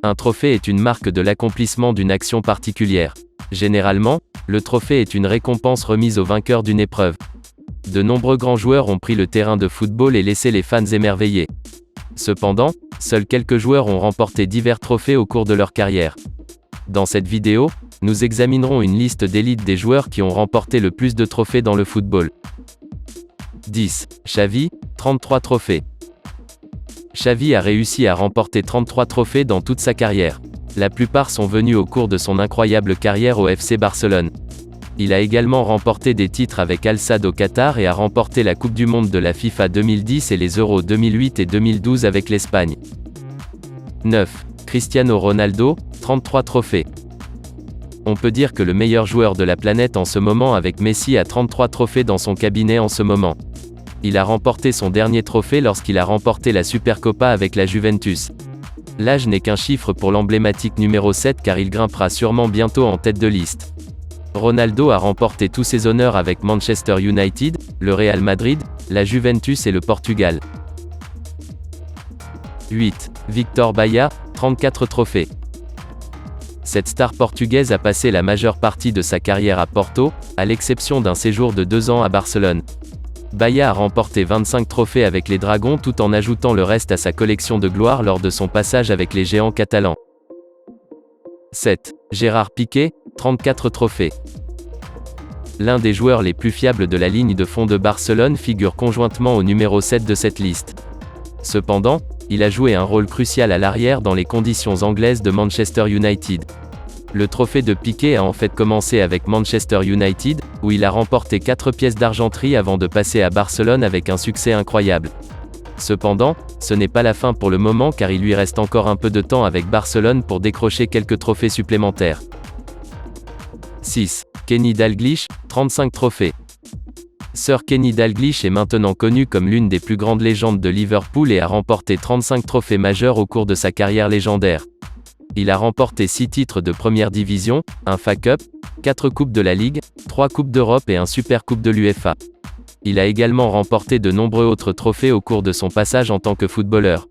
Un trophée est une marque de l'accomplissement d'une action particulière. Généralement, le trophée est une récompense remise au vainqueur d'une épreuve. De nombreux grands joueurs ont pris le terrain de football et laissé les fans émerveillés. Cependant, seuls quelques joueurs ont remporté divers trophées au cours de leur carrière. Dans cette vidéo, nous examinerons une liste d'élite des joueurs qui ont remporté le plus de trophées dans le football. 10. Xavi, 33 trophées. Xavi a réussi à remporter 33 trophées dans toute sa carrière. La plupart sont venus au cours de son incroyable carrière au FC Barcelone. Il a également remporté des titres avec Al Sadd au Qatar et a remporté la Coupe du Monde de la FIFA 2010 et les Euros 2008 et 2012 avec l'Espagne. 9. Cristiano Ronaldo, 33 trophées. On peut dire que le meilleur joueur de la planète en ce moment avec Messi a 33 trophées dans son cabinet en ce moment. Il a remporté son dernier trophée lorsqu'il a remporté la Supercopa avec la Juventus. L'âge n'est qu'un chiffre pour l'emblématique numéro 7 car il grimpera sûrement bientôt en tête de liste. Ronaldo a remporté tous ses honneurs avec Manchester United, le Real Madrid, la Juventus et le Portugal. 8. Victor Baía, 34 trophées. Cette star portugaise a passé la majeure partie de sa carrière à Porto, à l'exception d'un séjour de 2 ans à Barcelone. Baía a remporté 25 trophées avec les Dragons tout en ajoutant le reste à sa collection de gloire lors de son passage avec les géants catalans. 7. Gérard Piqué, 34 trophées. L'un des joueurs les plus fiables de la ligne de fond de Barcelone figure conjointement au numéro 7 de cette liste. Cependant, il a joué un rôle crucial à l'arrière dans les conditions anglaises de Manchester United. Le trophée de Piqué a en fait commencé avec Manchester United, où il a remporté 4 pièces d'argenterie avant de passer à Barcelone avec un succès incroyable. Cependant, ce n'est pas la fin pour le moment car il lui reste encore un peu de temps avec Barcelone pour décrocher quelques trophées supplémentaires. 6. Kenny Dalglish, 35 trophées. Sir Kenny Dalglish est maintenant connu comme l'une des plus grandes légendes de Liverpool et a remporté 35 trophées majeurs au cours de sa carrière légendaire. Il a remporté 6 titres de première division, un FA Cup, 4 coupes de la Ligue, 3 coupes d'Europe et un Super Coupe de l'UEFA. Il a également remporté de nombreux autres trophées au cours de son passage en tant que footballeur.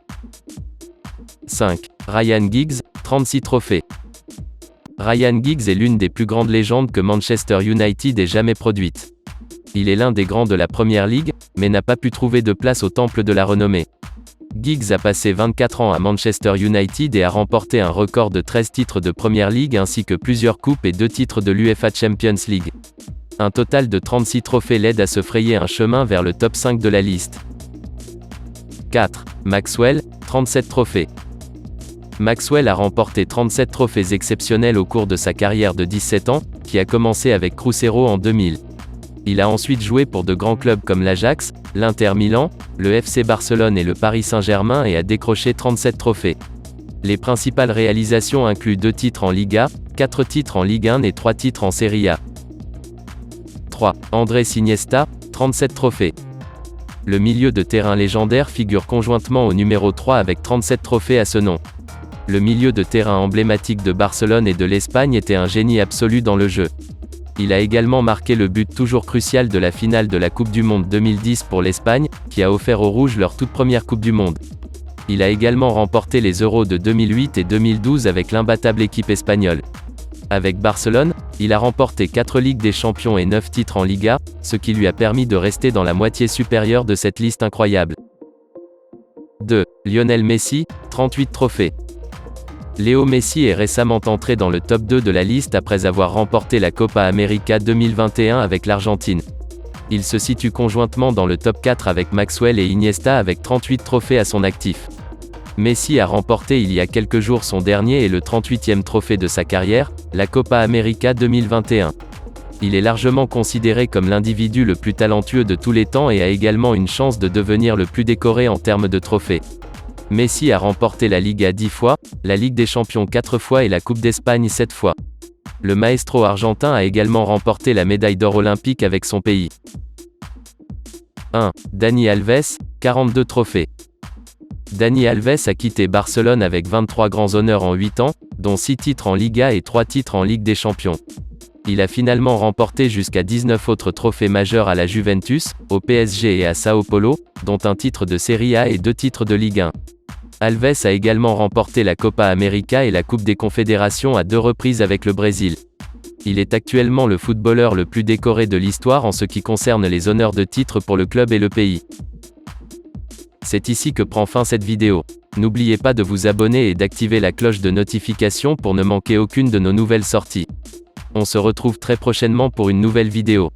5. Ryan Giggs, 36 trophées. Ryan Giggs est l'une des plus grandes légendes que Manchester United ait jamais produite. Il est l'un des grands de la Première Ligue, mais n'a pas pu trouver de place au temple de la renommée. Giggs a passé 24 ans à Manchester United et a remporté un record de 13 titres de Première Ligue ainsi que plusieurs coupes et 2 titres de l'UEFA Champions League. Un total de 36 trophées l'aide à se frayer un chemin vers le top 5 de la liste. 4. Maxwell, 37 trophées. Maxwell a remporté 37 trophées exceptionnels au cours de sa carrière de 17 ans, qui a commencé avec Cruzeiro en 2000. Il a ensuite joué pour de grands clubs comme l'Ajax, l'Inter Milan, le FC Barcelone et le Paris Saint-Germain et a décroché 37 trophées. Les principales réalisations incluent 2 titres en Liga, 4 titres en Ligue 1 et 3 titres en Serie A. 3. Andrés Iniesta, 37 trophées. Le milieu de terrain légendaire figure conjointement au numéro 3 avec 37 trophées à ce nom. Le milieu de terrain emblématique de Barcelone et de l'Espagne était un génie absolu dans le jeu. Il a également marqué le but toujours crucial de la finale de la Coupe du Monde 2010 pour l'Espagne, qui a offert aux Rouges leur toute première Coupe du Monde. Il a également remporté les Euros de 2008 et 2012 avec l'imbattable équipe espagnole. Avec Barcelone, il a remporté 4 Ligues des Champions et 9 titres en Liga, ce qui lui a permis de rester dans la moitié supérieure de cette liste incroyable. 2. Lionel Messi, 38 trophées. Léo Messi est récemment entré dans le top 2 de la liste après avoir remporté la Copa América 2021 avec l'Argentine. Il se situe conjointement dans le top 4 avec Maxwell et Iniesta avec 38 trophées à son actif. Messi a remporté il y a quelques jours son dernier et le 38e trophée de sa carrière, la Copa América 2021. Il est largement considéré comme l'individu le plus talentueux de tous les temps et a également une chance de devenir le plus décoré en termes de trophées. Messi a remporté la Liga 10 fois, la Ligue des Champions 4 fois et la Coupe d'Espagne 7 fois. Le maestro argentin a également remporté la médaille d'or olympique avec son pays. 1. Dani Alves, 42 trophées. Dani Alves a quitté Barcelone avec 23 grands honneurs en 8 ans, dont 6 titres en Liga et 3 titres en Ligue des Champions. Il a finalement remporté jusqu'à 19 autres trophées majeurs à la Juventus, au PSG et à Sao Paulo, dont un titre de Serie A et 2 titres de Ligue 1. Alves a également remporté la Copa América et la Coupe des Confédérations à 2 reprises avec le Brésil. Il est actuellement le footballeur le plus décoré de l'histoire en ce qui concerne les honneurs de titre pour le club et le pays. C'est ici que prend fin cette vidéo. N'oubliez pas de vous abonner et d'activer la cloche de notification pour ne manquer aucune de nos nouvelles sorties. On se retrouve très prochainement pour une nouvelle vidéo.